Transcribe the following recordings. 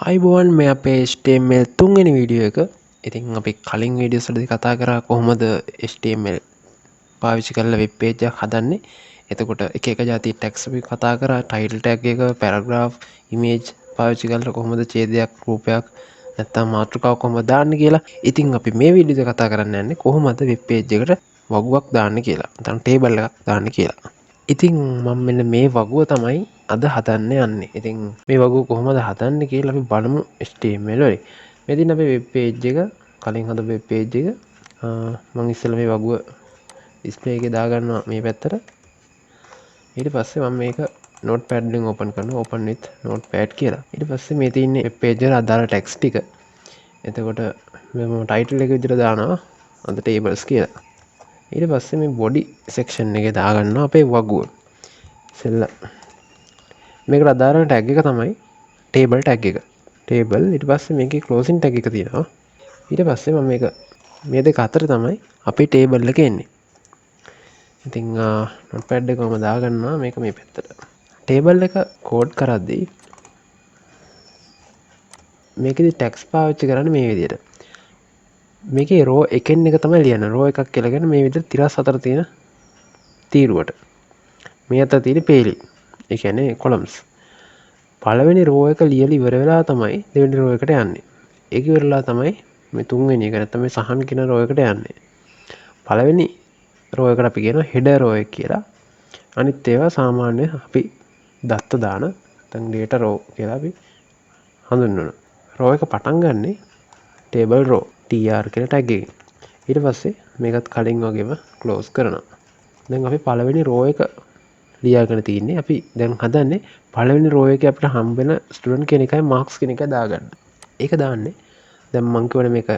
අයිබෝන් මේ අපේ HTML තුන්වෙනි වීඩියෝ එක. ඉතින් අපි කලින් වීඩියෝස් වලදී කතා කරා කොහොමද HTML පාවිච්චි කරලා වෙබ් පේජ් එකක් හදන්නේ. එතකොට එක එක જાති ටැග්ස් අපි කතා කරා. ටයිටල් ටැග් එක, පැරග්‍රාෆ්, ඉමේජ් පාවිච්චි කරලා කොහොමද ඡේදයක්, රූපයක් නැත්නම් මාතෘකාවක් කොහොමද දාන්නේ කියලා. ඉතින් අපි මේ වීඩියෝ එක කතා කරන්න යන්නේ කොහොමද වෙබ් පේජ් එකට වගුවක් දාන්නේ කියලා. නැත්නම් ටේබල් එකක් දාන්නේ කියලා. ඉතින් මම මෙන්න මේ වගුව තමයි අද හදන්න යන්නේ. ඉතින් මේ වගුව කොහොමද හදන්නේ කියලා අපි බලමු HTML වලින්. මෙතන අපේ වෙබ් පේජ් එක කලින් හදපු වෙබ් පේජ් එක මම ඉස්සෙල්ලා මේ වගුව ඩිස්ප්ලේ එකේ දාගන්නවා මේ පැත්තට. ඊට පස්සේ මම මේක notepad වලින් open කරනවා. open with notepad කියලා. ඊට පස්සේ මේ තියෙන්නේ වෙබ් පේජ් එකට අදාළ ටෙක්ස්ට් ටික. එතකොට මම ටයිටල් එක විදිහට දානවා අද tables කියලා. ඊට පස්සේ මේ බොඩි සෙක්ෂන් එකේ දාගන්නවා අපේ වගුව. ඉතින් මේකට අදාළ ටැග් එක තමයි ටේබල් ටැග් එක. ටේබල් ඊට පස්සේ මේකේ ක්ලෝසින් ටැග් එක තියෙනවා. ඊට පස්සේ මම මේක මේ දෙක අතර තමයි අපේ ටේබල් එක එන්නේ. ඉතින් notepad එක මම දාගන්නවා මේක මේ පැත්තට. ටේබල් එක කෝඩ් කරද්දී මේකෙදි ටැග්ස් පාවිච්චි කරන්නේ මේ විදිහට. මේකේ රෝ එකෙන් එක තමයි ලියන්නේ. රෝ එකක් කියලා කියන්නේ මේ විදිහට 34 තියෙන තීරුවට. මේ අතර තියෙන පේලි. ඒ කියන්නේ කොලම්ස්. පළවෙනි රෝ එක ලියලා ඉවර වෙලා තමයි දෙවෙනි රෝ එකට යන්නේ. ඒක ඉවරලා තමයි මේ තුන්වෙනි එක නැත්නම් මේ සහන් කියන රෝ එකට යන්නේ. පළවෙනි රෝ එකට අපි කියනවා හෙඩර් රෝ එක කියලා. අනිත් ඒවා සාමාන්‍ය අපි දත්ත දාන නැත්නම් data row කියලා අපි හඳුන්වනවා. රෝ එක පටන් ගන්නෙ table row tr කියන ටැග් එකකින්. ඊට පස්සේ මේකත් කලින් වගේම ක්ලෝස් කරනවා. දැන් අපි පළවෙනි රෝ එක ලියාගෙන තින්නේ අපි දැන් හදන්නේ පළවෙනි රෝ එකේ අපිට හම්බෙන ස්ටුඩන්ට් කෙනෙක්ගේ මාක්ස් කෙනෙක් දාගන්න. ඒක දාන්නේ දැන් මං කියවනේ මේක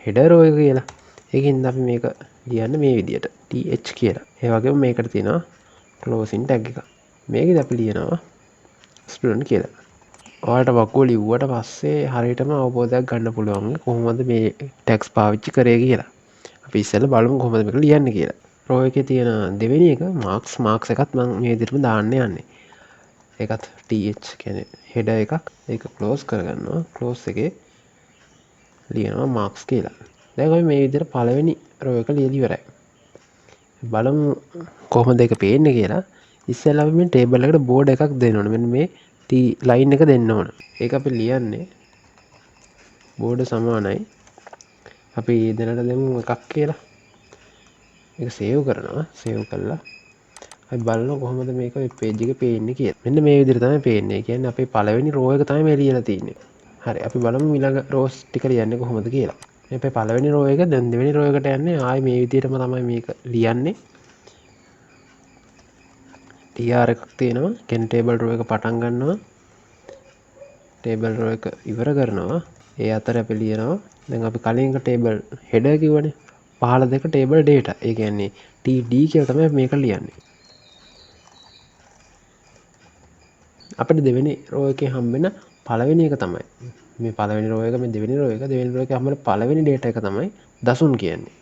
හෙඩර් රෝ එක කියලා. ඒකින්ද අපි මේක ලියන්නේ මේ විදියට th කියලා. ඒ වගේම මේකට තියෙනවා ක්ලෝසින් ටැග් එක. මේකෙදි අපි ලියනවා ස්ටුඩන්ට් කියලා. ඔයාලට වගුව ලිව්වට පස්සේ හරියටම අවබෝධයක් ගන්න පුළුවන් කොහොමද මේ ටැග්ස් පාවිච්චි කරේ කියලා. අපි ඉස්සෙල්ලා බලමු කොහොමද මේක ලියන්නේ කියලා. රෝ එකේ තියෙන දෙවෙනි එක මාක්ස් එකත් මම මේ විදිහටම දාන්න යන්නේ. ඒකත් th කියන්නේ හෙඩර් එකක්. ඒක ක්ලෝස් කරගන්නවා. ක්ලෝස් එකේ ලියනවා මාක්ස් කියලා. දැන් අපි මේ විදිහට පළවෙනි රෝ එක ලියලා ඉවරයි. බලමු කොහොමද ඒක පේන්නේ කියලා. ඉස්සෙල්ලා අපි මේ ටේබල් එකට බෝඩ් එකක් දෙන්න ඕනේ. මෙන්න මේ T ලයින් එක දෙන්න ඕන. ඒක අපි ලියන්නේ බෝඩ සමානයි. අපි දෙනට දෙමු එකක් කියලා. ඒක සේව් කරනවා. සේව් කළා අපි බලනවා කොහොමද මේක වෙබ් පේජ් එකේ පේන්නේ කියලා. මෙන්න මේ විදිහට තමයි පේන්නේ. ඒ කියන්නේ අපේ පළවෙනි රෝ එක තමයි මේ ලියලා තියෙන්නේ. හරි අපි බලමු ඊළඟ රෝස් ටික ලියන්නේ කොහොමද කියලා. මේ අපේ පළවෙනි රෝ එක දැන් දෙවෙනි රෝ එකට යන්නේ ආයි මේ විදිහටම තමයි මේක ලියන්නේ. tr එකක් තියෙනවා. කෙන් ටේබල් රෝ එක පටන් ගන්නවා. ටේබල් රෝ එක ඉවර කරනවා. ඒ අතර අපි ලියනවා දැන් අපි කලින් ටේබල් හෙඩර් කිව්වනේ. පහළ දෙක ටේබල් data. ඒ කියන්නේ td කියලා තමයි මේක ලියන්නේ. අපිට දෙවෙනි රෝ එකේ හම්බෙන පළවෙනි එක තමයි මේ පළවෙනි රෝ එක මේ දෙවෙනි රෝ එක දෙවෙනි රෝ එකේ හම්බෙන පළවෙනි data එක තමයි දසුන් කියන්නේ.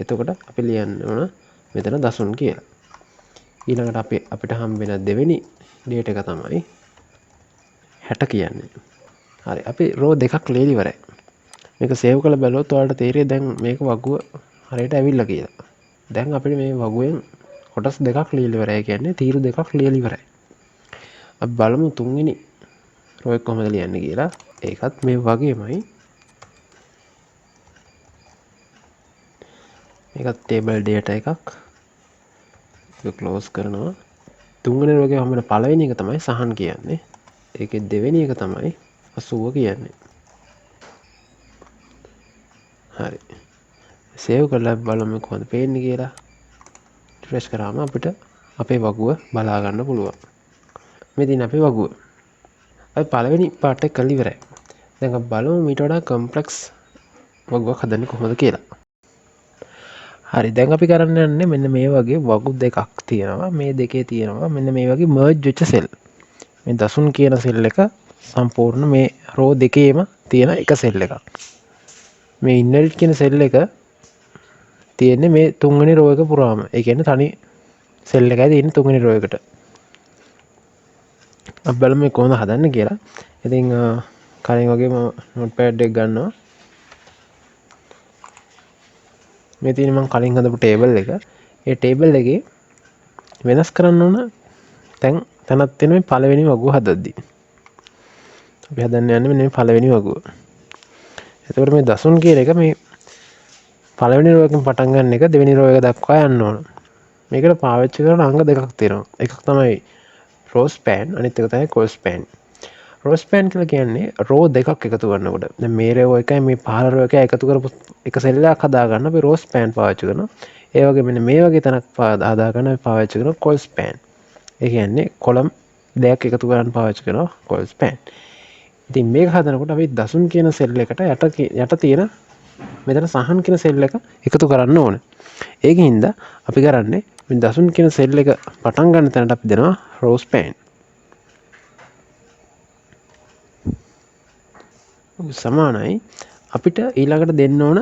එතකොට අපි ලියන්න ඕන මෙතන දසුන් කියලා. ඊළඟට අපිට හම්බෙන දෙවෙනි data එක තමයි 60 කියන්නේ. හරි අපි රෝ දෙකක් ලියලා ඉවරයි. මේක සේව් කරලා බලුවොත් ඔයාලට තේරෙයි දැන් මේක වගුව හරියට ඇවිල්ලා කියලා. දැන් අපිට මේ වගුවෙන් කොටස් දෙකක් ලියලා ඉවරයි. කියන්නේ තීරු දෙකක් ලියලා ඉවරයි. අපි බලමු තුන්වෙනි රෝ එක කොහොමද ලියන්නේ කියලා. ඒකත් මේ වගේමයි. මේකත් table data එකක්. ඒක ක්ලෝස් කරනවා. තුන්වෙනි රෝ එකේ හම්බෙන පළවෙනි එක තමයි සහන් කියන්නේ. ඒකේ දෙවෙනි එක තමයි 80 කියන්නේ. හරි. සේව් කරලා බලමු කොහොමද පේන්නේ කියලා. රිෆ්‍රෙෂ් කරාම අපිට අපේ වගුව බලා ගන්න පුළුවන්. මේ තියෙන අපේ වගුව. අපි පළවෙනි පාර්ට් එක කරලා ඉවරයි. දැන් අපි බලමු ඊට වඩා කම්ප්ලෙක්ස් වගුවක් හදන්නේ කොහොමද කියලා. හරි දැන් අපි කරන්න යන්නේ මෙන්න මේ වගේ වගු දෙකක් තියෙනවා. මේ දෙකේ තියෙනවා මෙන්න මේ වගේ මර්ජ් වෙච්ච සෙල්. මේ දසුන් කියන සෙල් එක සම්පූර්ණ මේ රෝ දෙකේම තියෙන එක සෙල් එකක්. මේ ඉන්හෙරිට් කියන සෙල් එක තියෙන්නේ මේ තුන්වෙනි රෝ එක පුරාම. ඒ කියන්නේ තනි සෙල් එකයි තියෙන්නේ තුන්වෙනි රෝ එකට. අපි බලමු කොහොමද හදන්නේ කියලා. ඉතින් කලින් වගේ මම notepad එක ගන්නවා. මේ තියෙන මම කලින් හදපු ටේබල් එක. ඒ ටේබල් එකේ වෙනස් කරන්න ඕන තැනක් තියෙන මේ පළවෙනි වගුව හදද්දි. අපි හදන්න යන්නේ මෙන්න මේ පළවෙනි වගුව. එතකොට මේ දසුන් කියන එක මේ පළවෙනි රෝ එකෙන් පටන් ගන්න එක දෙවෙනි රෝ එක දක්වා යන්න ඕන. මේකට පාවිච්චි කරන අංග දෙකක් තියෙනවා. එකක් තමයි රෝ ස්පෑන්, අනිත් එක තමයි කෝල් ස්පෑන්. රෝ ස්පෑන් කියලා කියන්නේ රෝ දෙකක් එකතු කරනකොට. දැන් මේ රෝ එකයි මේ පහළ රෝ එකයි එකතු කරපු එක සෙල් එකක් හදාගන්න අපි රෝ ස්පෑන් පාවිච්චි කරනවා. ඒ වගේ මෙන්න මේ වගේ තැනක් හදාගන්න අපි පාවිච්චි කරනවා කෝල් ස්පෑන්. ඒ කියන්නේ කොලම් දෙකක් එකතු කරන්න පාවිච්චි කරනවා කෝල් ස්පෑන්. ඉතින් මේක හදනකොට අපි දසුන් කියන සෙල් එකට යට තියෙන මෙතන සහන් කියන සෙල් එක එකතු කරන්න ඕන. ඒකින් හින්දා අපි කරන්නේ මේ දසුන් කියන සෙල් එක පටන් ගන්න තැනට අපි දෙනවා රෝ ස්පෑන්. සමානයි අපිට ඊළඟට දෙන්න ඕන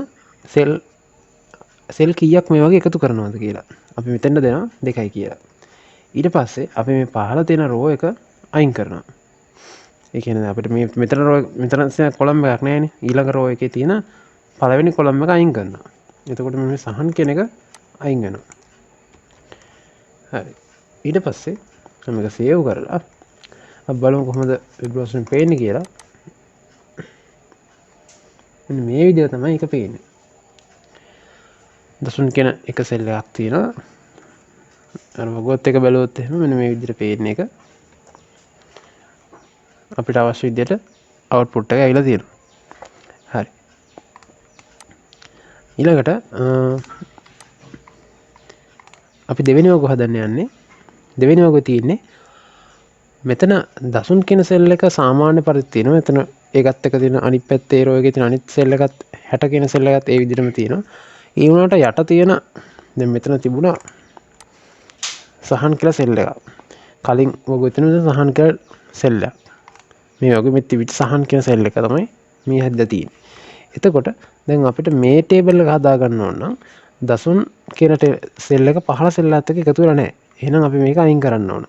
සෙල් කීයක් මේ වගේ එකතු කරනවද කියලා. අපි මෙතෙන්ට දෙනවා 2යි කියලා. ඊට පස්සේ අපි මේ පහළ තියෙන රෝ එක අයින් කරනවා. ඒ කියන්නේ අපිට මේ මෙතන කොලම් එකක් නැහැනේ. ඊළඟ රෝ එකේ තියෙන පළවෙනි කොලම් එක අයින් කරනවා. එතකොට මේ සහන් කියන එක අයින් වෙනවා. හරි. ඊට පස්සේ මම මේක සේව් කරලා අපි බලමු කොහොමද වෙබ් බ්‍රවුසර් එකෙන් පේන්නේ කියලා. මෙන්න මේ විදිහ තමයි ඒක පේන්නේ. දසුන් කියන එක සෙල් එකක් තියෙනවා. අර වගුවත් එක බැලුවොත් එහෙම මෙන්න මේ විදිහට පේන්නේ එක. අපිට අවශ්‍ය විදිහට අවුට්පුට් එක ඇවිල්ලා තියෙනවා. හරි. ඊළඟට අපි දෙවෙනි වගුව හදන්න යන්නේ. දෙවෙනි වගුව තියෙන්නේ මෙතන දසුන් කියන සෙල් එක සාමාන්‍ය පරිදි තියෙනවා. මෙතන ඒකත් එක තියෙන අනිත් පැත්තේ රෝ එකේ තියෙන අනිත් සෙල් එකත් 60 කියන සෙල් එකත් ඒ විදිහටම තියෙනවා. ඒ වුණාට යට තියෙන දැන් මෙතන තිබුණා සහන් කියලා සෙල් එකක්. කලින් වගුවේ තියෙන සහන් කියලා සෙල් එකක්. මේ වගේ මේ තිබිච්ච සහන් කියන සෙල් එක තමයි මේ හැදලා තියෙන්නේ. එතකොට දැන් අපිට මේ ටේබල් එක හදා ගන්න ඕන නම් දසුන් කියන සෙල් එක පහළ සෙල් එකත් එක්ක එකතු වෙලා නැහැ. එහෙනම් අපි මේක අයින් කරන්න ඕන.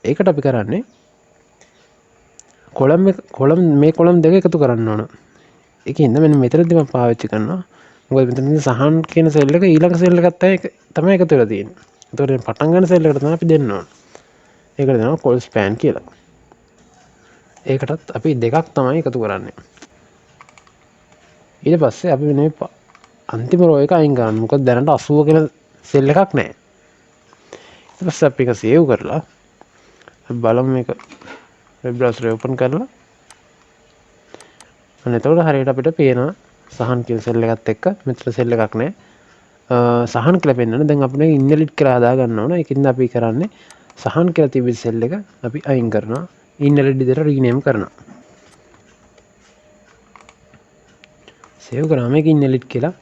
ඒකට අපි කරන්නේ කොලම් දෙක එකතු කරන්න ඕන. ඒකින්ද මෙන්න මෙතනදී මම පාවිච්චි කරනවා. මොකද මෙතනදී සහන් කියන සෙල් එක ඊළඟ සෙල් එකත් තමයි එකතු වෙලා තියෙන්නේ. ඒතකොට මේ පටන් ගන්න සෙල් එකට තමයි අපි දෙන්න ඕන. ඒකට දෙනවා කෝල් ස්පෑන් කියලා. ඒකටත් අපි දෙකක් තමයි එකතු කරන්නේ. ඊට පස්සේ අපි මේ අන්තිම රෝ එක අයින් කරනවා. මොකද දැනට 80 කියන සෙල් එකක් නැහැ. ඊට පස්සේ අපි ඒක සේව් කරලා බලමු මේක වෙබ් බ්‍රවුසර් එක ඕපන් කරලා. අන්න එතකොට හරියට අපිට පේනවා සහන් කියන සෙල් එකත් එක්ක මෙතන සෙල් එකක් නැහැ. සහන් කියලා පෙන්නන දැන් අපිට ඉන්ඩෙලිට් කරලා හදා ගන්න ඕන. ඒකින්ද අපි කරන්නේ සහන් කියලා තිබිච්ච සෙල් එක අපි අයින් කරනවා. ඉන්ඩෙලිට් විදිහට රීනේම් කරනවා. සේව් කරාම මේක ඉන්ඩෙලිට් කියලා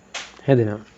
හැදෙනවා.